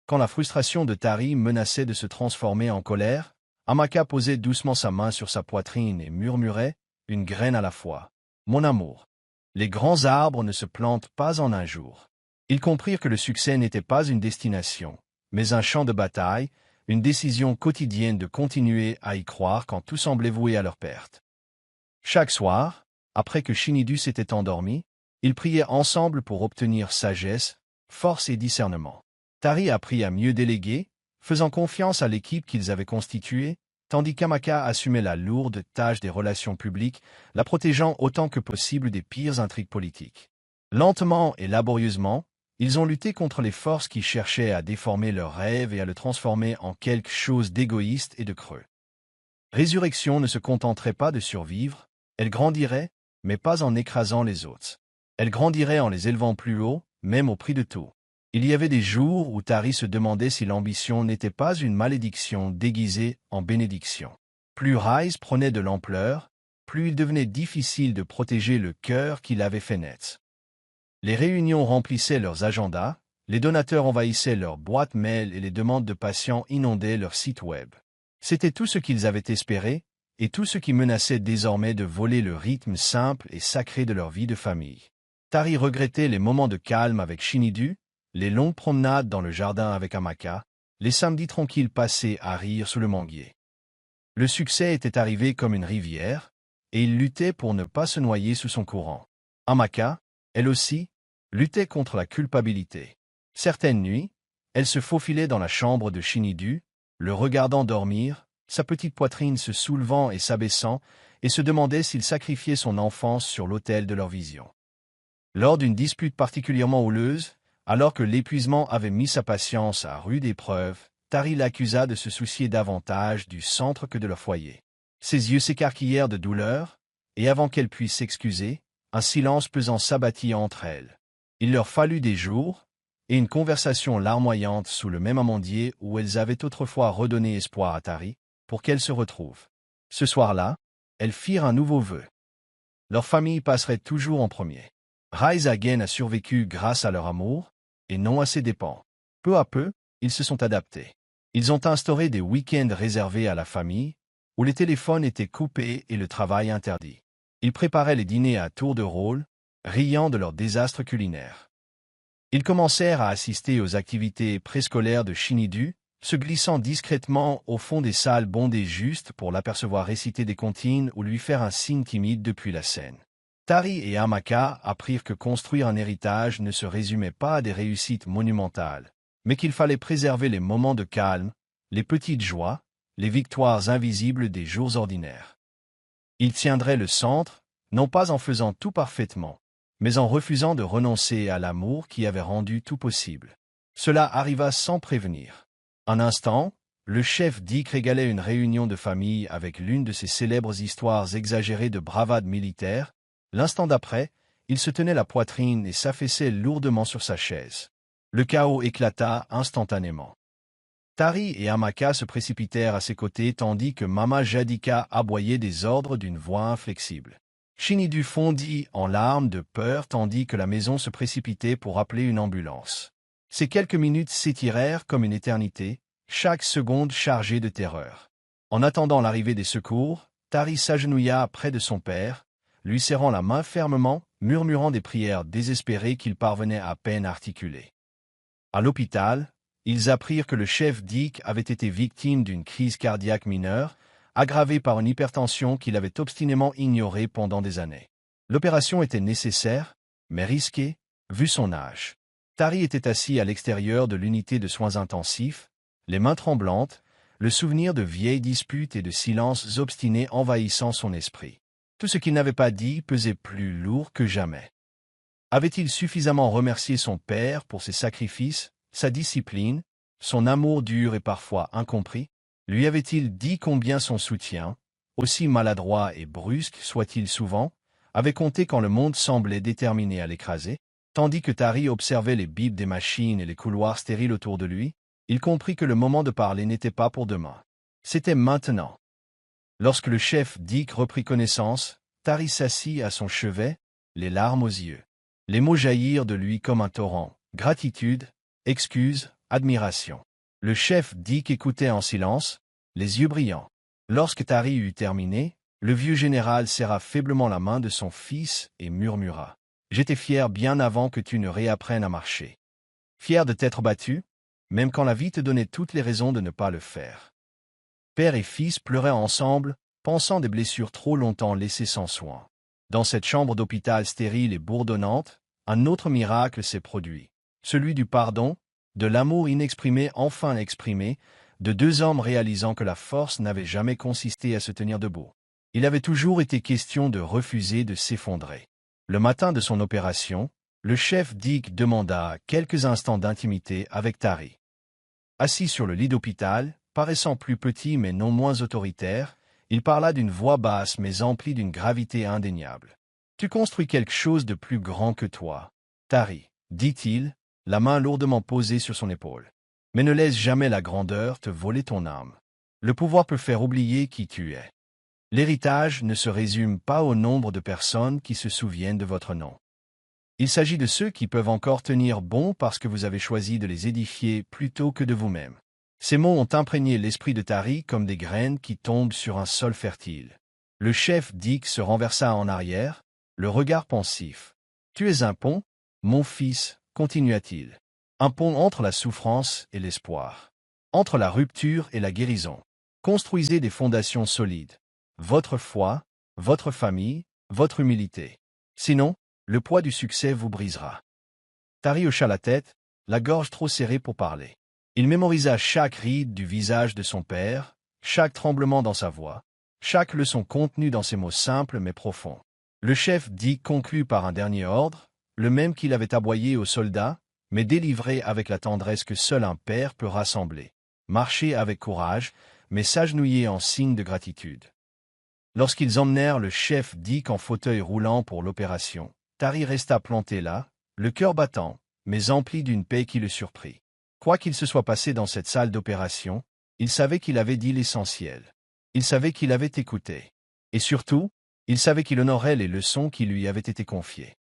Quand la frustration de Tari menaçait de se transformer en colère, Amaka posait doucement sa main sur sa poitrine et murmurait, une graine à la fois. « Mon amour, les grands arbres ne se plantent pas en un jour. » Ils comprirent que le succès n'était pas une destination, mais un champ de bataille, une décision quotidienne de continuer à y croire quand tout semblait voué à leur perte. Chaque soir, après que Shinidu s'était endormi, ils priaient ensemble pour obtenir sagesse, force et discernement. Tari apprit à mieux déléguer, faisant confiance à l'équipe qu'ils avaient constituée, tandis qu'Amaka assumait la lourde tâche des relations publiques, la protégeant autant que possible des pires intrigues politiques. Lentement et laborieusement, ils ont lutté contre les forces qui cherchaient à déformer leurs rêves et à le transformer en quelque chose d'égoïste et de creux. Résurrection ne se contenterait pas de survivre, elle grandirait, mais pas en écrasant les autres. Elle grandirait en les élevant plus haut, même au prix de tout. Il y avait des jours où Tari se demandait si l'ambition n'était pas une malédiction déguisée en bénédiction. Plus Rise prenait de l'ampleur, plus il devenait difficile de protéger le cœur qu'il avait fait naître. Les réunions remplissaient leurs agendas, les donateurs envahissaient leurs boîtes mail et les demandes de patients inondaient leur site web. C'était tout ce qu'ils avaient espéré, et tout ce qui menaçait désormais de voler le rythme simple et sacré de leur vie de famille. Tari regrettait les moments de calme avec Shinidu, les longues promenades dans le jardin avec Amaka, les samedis tranquilles passés à rire sous le manguier. Le succès était arrivé comme une rivière, et il luttait pour ne pas se noyer sous son courant. Amaka, elle aussi, luttait contre la culpabilité. Certaines nuits, elle se faufilait dans la chambre de Shinidu, le regardant dormir, sa petite poitrine se soulevant et s'abaissant, et se demandait s'il sacrifiait son enfance sur l'autel de leur vision. Lors d'une dispute particulièrement houleuse, alors que l'épuisement avait mis sa patience à rude épreuve, Tari l'accusa de se soucier davantage du centre que de leur foyer. Ses yeux s'écarquillèrent de douleur, et avant qu'elle puisse s'excuser, un silence pesant s'abattit entre elles. Il leur fallut des jours, et une conversation larmoyante sous le même amandier où elles avaient autrefois redonné espoir à Tari, pour qu'elle se retrouve. Ce soir-là, elles firent un nouveau vœu. Leur famille passerait toujours en premier. Rise Again a survécu grâce à leur amour, et non à ses dépens. Peu à peu, ils se sont adaptés. Ils ont instauré des week-ends réservés à la famille, où les téléphones étaient coupés et le travail interdit. Ils préparaient les dîners à tour de rôle, riant de leurs désastres culinaires. Ils commencèrent à assister aux activités préscolaires de Shinidu, se glissant discrètement au fond des salles bondées juste pour l'apercevoir réciter des comptines ou lui faire un signe timide depuis la scène. Tari et Amaka apprirent que construire un héritage ne se résumait pas à des réussites monumentales, mais qu'il fallait préserver les moments de calme, les petites joies, les victoires invisibles des jours ordinaires. Ils tiendraient le centre, non pas en faisant tout parfaitement, mais en refusant de renoncer à l'amour qui avait rendu tout possible. Cela arriva sans prévenir. Un instant, le chef Dick régalait une réunion de famille avec l'une de ses célèbres histoires exagérées de bravade militaire. L'instant d'après, il se tenait la poitrine et s'affaissait lourdement sur sa chaise. Le chaos éclata instantanément. Tari et Amaka se précipitèrent à ses côtés tandis que Mama Jadika aboyait des ordres d'une voix inflexible. Shinidu fondit en larmes de peur tandis que la maison se précipitait pour appeler une ambulance. Ces quelques minutes s'étirèrent comme une éternité, chaque seconde chargée de terreur. En attendant l'arrivée des secours, Tari s'agenouilla près de son père, lui serrant la main fermement, murmurant des prières désespérées qu'il parvenait à peine à articuler. À l'hôpital, ils apprirent que le chef Dick avait été victime d'une crise cardiaque mineure, aggravée par une hypertension qu'il avait obstinément ignorée pendant des années. L'opération était nécessaire, mais risquée, vu son âge. Tari était assis à l'extérieur de l'unité de soins intensifs, les mains tremblantes, le souvenir de vieilles disputes et de silences obstinés envahissant son esprit. Tout ce qu'il n'avait pas dit pesait plus lourd que jamais. Avait-il suffisamment remercié son père pour ses sacrifices, sa discipline, son amour dur et parfois incompris? Lui avait-il dit combien son soutien, aussi maladroit et brusque soit-il souvent, avait compté quand le monde semblait déterminé à l'écraser? Tandis que Tari observait les bips des machines et les couloirs stériles autour de lui, il comprit que le moment de parler n'était pas pour demain. C'était maintenant. Lorsque le chef Dick reprit connaissance, Tari s'assit à son chevet, les larmes aux yeux. Les mots jaillirent de lui comme un torrent. Gratitude, excuse, admiration. Le chef Dick écoutait en silence, les yeux brillants. Lorsque Tari eut terminé, le vieux général serra faiblement la main de son fils et murmura. « J'étais fier bien avant que tu ne réapprennes à marcher. Fier de t'être battu, même quand la vie te donnait toutes les raisons de ne pas le faire. » Père et fils pleuraient ensemble, pensant des blessures trop longtemps laissées sans soin. Dans cette chambre d'hôpital stérile et bourdonnante, un autre miracle s'est produit. Celui du pardon, de l'amour inexprimé enfin exprimé, de deux hommes réalisant que la force n'avait jamais consisté à se tenir debout. Il avait toujours été question de refuser de s'effondrer. Le matin de son opération, le chef Dick demanda quelques instants d'intimité avec Tari. Assis sur le lit d'hôpital, paraissant plus petit mais non moins autoritaire, il parla d'une voix basse mais emplie d'une gravité indéniable. « Tu construis quelque chose de plus grand que toi, Tari, » dit-il, la main lourdement posée sur son épaule. « Mais ne laisse jamais la grandeur te voler ton âme. Le pouvoir peut faire oublier qui tu es. » L'héritage ne se résume pas au nombre de personnes qui se souviennent de votre nom. Il s'agit de ceux qui peuvent encore tenir bon parce que vous avez choisi de les édifier plutôt que de vous-même. Ces mots ont imprégné l'esprit de Tari comme des graines qui tombent sur un sol fertile. Le chef Dick se renversa en arrière, le regard pensif. « Tu es un pont, mon fils, continua-t-il. Un pont entre la souffrance et l'espoir. Entre la rupture et la guérison. Construisez des fondations solides. Votre foi, votre famille, votre humilité. Sinon, le poids du succès vous brisera. » Tari hocha la tête, la gorge trop serrée pour parler. Il mémorisa chaque ride du visage de son père, chaque tremblement dans sa voix, chaque leçon contenue dans ces mots simples mais profonds. Le chef dit conclut par un dernier ordre, le même qu'il avait aboyé aux soldats, mais délivré avec la tendresse que seul un père peut rassembler. Marcher avec courage, mais s'agenouiller en signe de gratitude. Lorsqu'ils emmenèrent le chef Dick en fauteuil roulant pour l'opération, Tari resta planté là, le cœur battant, mais empli d'une paix qui le surprit. Quoi qu'il se soit passé dans cette salle d'opération, il savait qu'il avait dit l'essentiel. Il savait qu'il avait écouté. Et surtout, il savait qu'il honorait les leçons qui lui avaient été confiées.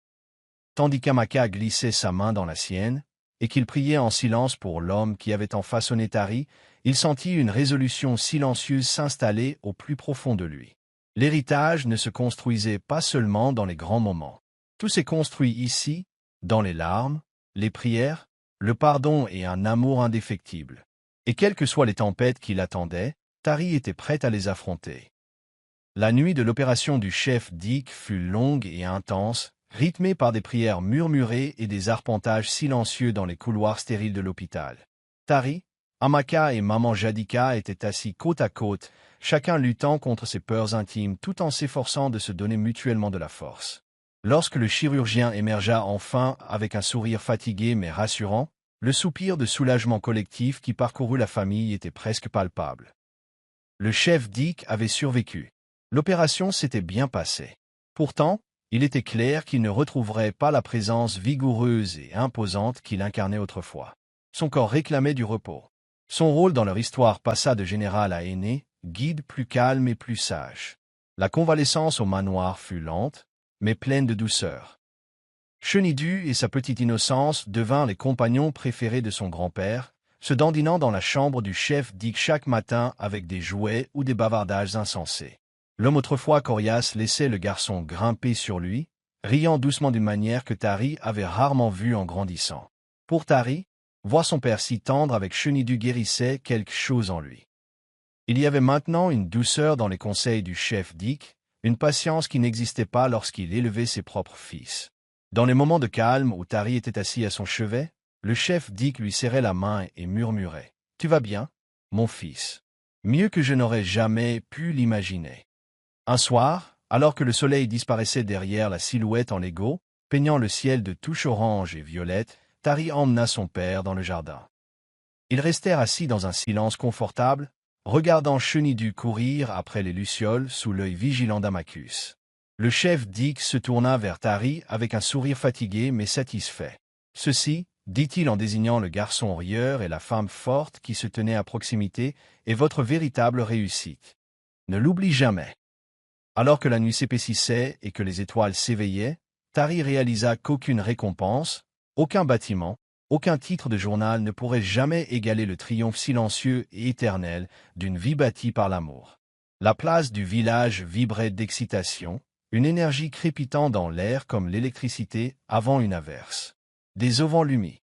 Tandis qu'Amaka glissait sa main dans la sienne, et qu'il priait en silence pour l'homme qui avait enfaçonné Tari, il sentit une résolution silencieuse s'installer au plus profond de lui. L'héritage ne se construisait pas seulement dans les grands moments. Tout s'est construit ici, dans les larmes, les prières, le pardon et un amour indéfectible. Et quelles que soient les tempêtes qui l'attendaient, Tari était prête à les affronter. La nuit de l'opération du chef Dick fut longue et intense, rythmée par des prières murmurées et des arpentages silencieux dans les couloirs stériles de l'hôpital. Tari, Amaka et maman Jadika étaient assis côte à côte, chacun luttant contre ses peurs intimes tout en s'efforçant de se donner mutuellement de la force. Lorsque le chirurgien émergea enfin avec un sourire fatigué mais rassurant, le soupir de soulagement collectif qui parcourut la famille était presque palpable. Le chef Dick avait survécu. L'opération s'était bien passée. Pourtant, il était clair qu'il ne retrouverait pas la présence vigoureuse et imposante qu'il incarnait autrefois. Son corps réclamait du repos. Son rôle dans leur histoire passa de général à aîné, guide plus calme et plus sage. La convalescence au manoir fut lente, mais pleine de douceur. Chenidu et sa petite innocence devinrent les compagnons préférés de son grand-père, se dandinant dans la chambre du chef Dick chaque matin avec des jouets ou des bavardages insensés. L'homme autrefois coriace laissait le garçon grimper sur lui, riant doucement d'une manière que Tari avait rarement vue en grandissant. Pour Tari, voir son père si tendre avec Chenidu guérissait quelque chose en lui. Il y avait maintenant une douceur dans les conseils du chef Dick, une patience qui n'existait pas lorsqu'il élevait ses propres fils. Dans les moments de calme où Tari était assis à son chevet, le chef Dick lui serrait la main et murmurait « Tu vas bien, mon fils ?» Mieux que je n'aurais jamais pu l'imaginer. Un soir, alors que le soleil disparaissait derrière la silhouette en Lego, peignant le ciel de touches orange et violettes, Tari emmena son père dans le jardin. Ils restèrent assis dans un silence confortable, regardant Chenidu courir après les lucioles sous l'œil vigilant d'Amacus. Le chef Dick se tourna vers Tari avec un sourire fatigué mais satisfait. « Ceci, dit-il en désignant le garçon rieur et la femme forte qui se tenaient à proximité, est votre véritable réussite. Ne l'oublie jamais. » Alors que la nuit s'épaississait et que les étoiles s'éveillaient, Tari réalisa qu'aucune récompense, aucun bâtiment, aucun titre de journal ne pourrait jamais égaler le triomphe silencieux et éternel d'une vie bâtie par l'amour. La place du village vibrait d'excitation, une énergie crépitant dans l'air comme l'électricité avant une averse. Des auvents lumis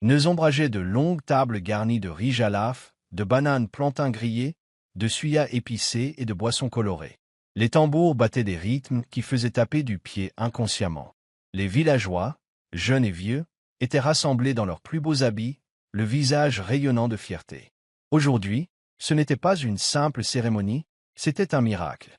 ne ombrageaient de longues tables garnies de riz jalaf, de bananes plantains grillées, de suyas épicés et de boissons colorées. Les tambours battaient des rythmes qui faisaient taper du pied inconsciemment. Les villageois, jeunes et vieux, étaient rassemblés dans leurs plus beaux habits, le visage rayonnant de fierté. Aujourd'hui, ce n'était pas une simple cérémonie, c'était un miracle.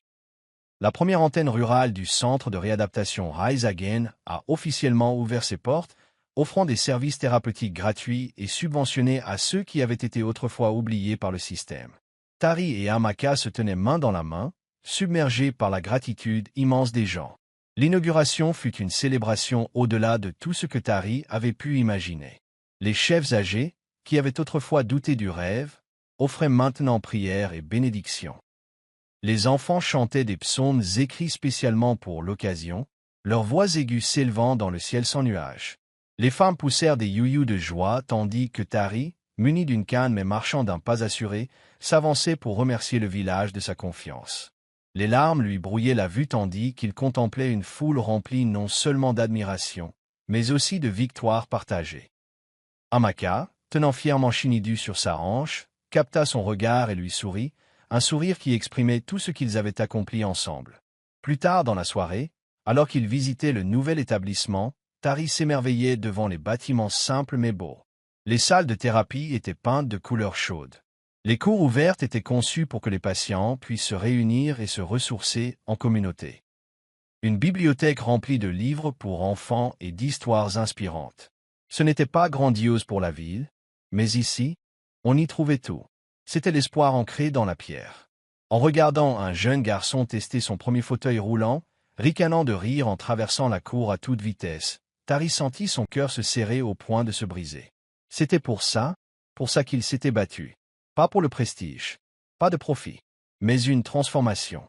La première antenne rurale du centre de réadaptation Rise Again a officiellement ouvert ses portes, offrant des services thérapeutiques gratuits et subventionnés à ceux qui avaient été autrefois oubliés par le système. Tari et Amaka se tenaient main dans la main, submergés par la gratitude immense des gens. L'inauguration fut une célébration au-delà de tout ce que Tari avait pu imaginer. Les chefs âgés, qui avaient autrefois douté du rêve, offraient maintenant prières et bénédictions. Les enfants chantaient des psaumes écrits spécialement pour l'occasion, leurs voix aiguës s'élevant dans le ciel sans nuages. Les femmes poussèrent des you-you de joie tandis que Tari, muni d'une canne mais marchant d'un pas assuré, s'avançait pour remercier le village de sa confiance. Les larmes lui brouillaient la vue tandis qu'il contemplait une foule remplie non seulement d'admiration, mais aussi de victoires partagées. Amaka, tenant fièrement Shinidu sur sa hanche, capta son regard et lui sourit, un sourire qui exprimait tout ce qu'ils avaient accompli ensemble. Plus tard dans la soirée, alors qu'ils visitaient le nouvel établissement, Tari s'émerveillait devant les bâtiments simples mais beaux. Les salles de thérapie étaient peintes de couleurs chaudes. Les cours ouvertes étaient conçues pour que les patients puissent se réunir et se ressourcer en communauté. Une bibliothèque remplie de livres pour enfants et d'histoires inspirantes. Ce n'était pas grandiose pour la ville, mais ici, on y trouvait tout. C'était l'espoir ancré dans la pierre. En regardant un jeune garçon tester son premier fauteuil roulant, ricanant de rire en traversant la cour à toute vitesse, Tari sentit son cœur se serrer au point de se briser. C'était pour ça qu'il s'était battu. Pas pour le prestige, pas de profit, mais une transformation.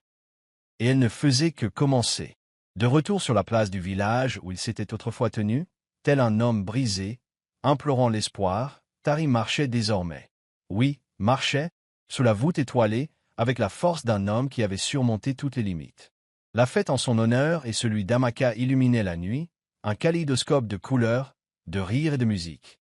Et elle ne faisait que commencer. De retour sur la place du village où il s'était autrefois tenu, tel un homme brisé, implorant l'espoir, Tari marchait désormais. Oui, marchait, sous la voûte étoilée, avec la force d'un homme qui avait surmonté toutes les limites. La fête en son honneur et celui d'Amaka illuminait la nuit, un kaléidoscope de couleurs, de rires et de musique.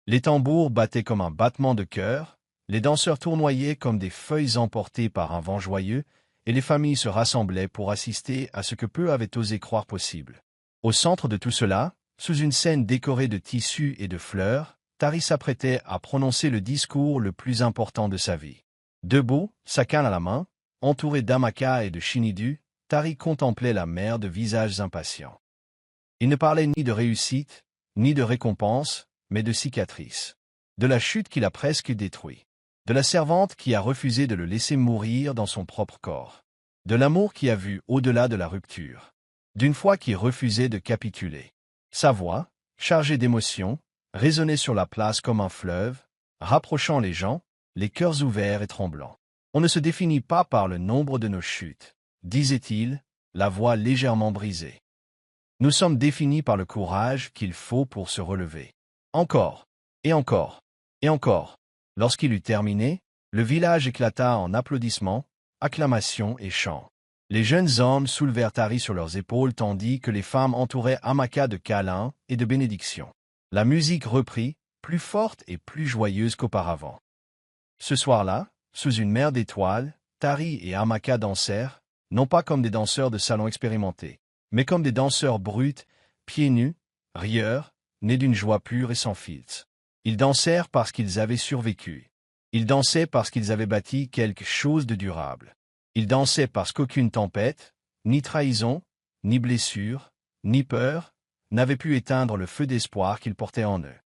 Les tambours battaient comme un battement de cœur, les danseurs tournoyaient comme des feuilles emportées par un vent joyeux, et les familles se rassemblaient pour assister à ce que peu avaient osé croire possible. Au centre de tout cela, sous une scène décorée de tissus et de fleurs, Tari s'apprêtait à prononcer le discours le plus important de sa vie. Debout, sa canne à la main, entouré d'Amaka et de Shinidu, Tari contemplait la mer de visages impatients. Il ne parlait ni de réussite, ni de récompense, mais de cicatrices. De la chute qui l'a presque détruit. De la servante qui a refusé de le laisser mourir dans son propre corps. De l'amour qui a vu au-delà de la rupture. D'une foi qui refusait de capituler. Sa voix, chargée d'émotion, résonnait sur la place comme un fleuve, rapprochant les gens, les cœurs ouverts et tremblants. On ne se définit pas par le nombre de nos chutes, disait-il, la voix légèrement brisée. Nous sommes définis par le courage qu'il faut pour se relever. Encore, et encore, et encore. Lorsqu'il eut terminé, le village éclata en applaudissements, acclamations et chants. Les jeunes hommes soulevèrent Tari sur leurs épaules tandis que les femmes entouraient Amaka de câlins et de bénédictions. La musique reprit, plus forte et plus joyeuse qu'auparavant. Ce soir-là, sous une mer d'étoiles, Tari et Amaka dansèrent, non pas comme des danseurs de salon expérimentés, mais comme des danseurs bruts, pieds nus, rieurs, nés d'une joie pure et sans filtre. Ils dansèrent parce qu'ils avaient survécu. Ils dansaient parce qu'ils avaient bâti quelque chose de durable. Ils dansaient parce qu'aucune tempête, ni trahison, ni blessure, ni peur, n'avait pu éteindre le feu d'espoir qu'ils portaient en eux.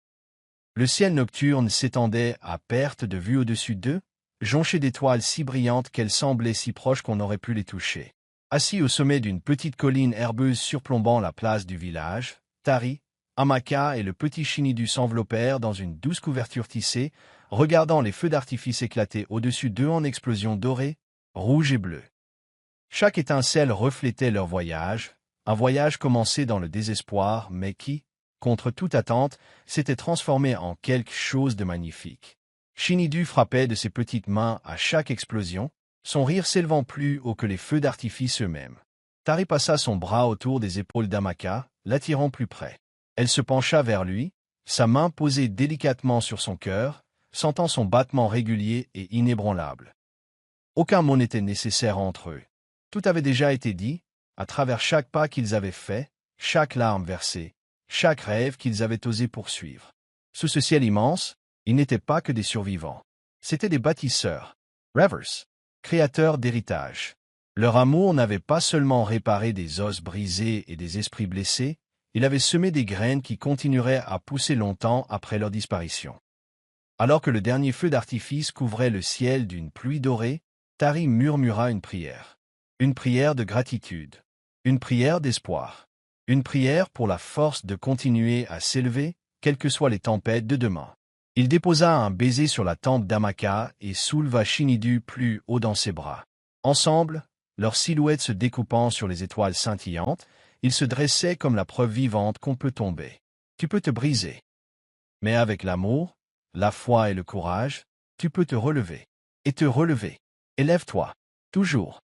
Le ciel nocturne s'étendait à perte de vue au-dessus d'eux, jonché d'étoiles si brillantes qu'elles semblaient si proches qu'on aurait pu les toucher. Assis au sommet d'une petite colline herbeuse surplombant la place du village, Tari, Amaka et le petit Shinidu s'enveloppèrent dans une douce couverture tissée, regardant les feux d'artifice éclater au-dessus d'eux en explosions dorées, rouges et bleues. Chaque étincelle reflétait leur voyage, un voyage commencé dans le désespoir mais qui, contre toute attente, s'était transformé en quelque chose de magnifique. Shinidu frappait de ses petites mains à chaque explosion, son rire s'élevant plus haut que les feux d'artifice eux-mêmes. Tari passa son bras autour des épaules d'Amaka, l'attirant plus près. Elle se pencha vers lui, sa main posée délicatement sur son cœur, sentant son battement régulier et inébranlable. Aucun mot n'était nécessaire entre eux. Tout avait déjà été dit, à travers chaque pas qu'ils avaient fait, chaque larme versée, chaque rêve qu'ils avaient osé poursuivre. Sous ce ciel immense, ils n'étaient pas que des survivants. C'étaient des bâtisseurs, rêveurs, créateurs d'héritage. Leur amour n'avait pas seulement réparé des os brisés et des esprits blessés, il avait semé des graines qui continueraient à pousser longtemps après leur disparition. Alors que le dernier feu d'artifice couvrait le ciel d'une pluie dorée, Tari murmura une prière. Une prière de gratitude. Une prière d'espoir. Une prière pour la force de continuer à s'élever, quelles que soient les tempêtes de demain. Il déposa un baiser sur la tempe d'Amaka et souleva Shinidu plus haut dans ses bras. Ensemble, leurs silhouettes se découpant sur les étoiles scintillantes, ils se dressaient comme la preuve vivante qu'on peut tomber. Tu peux te briser. Mais avec l'amour, la foi et le courage, tu peux te relever. Et te relever. Élève-toi. Toujours.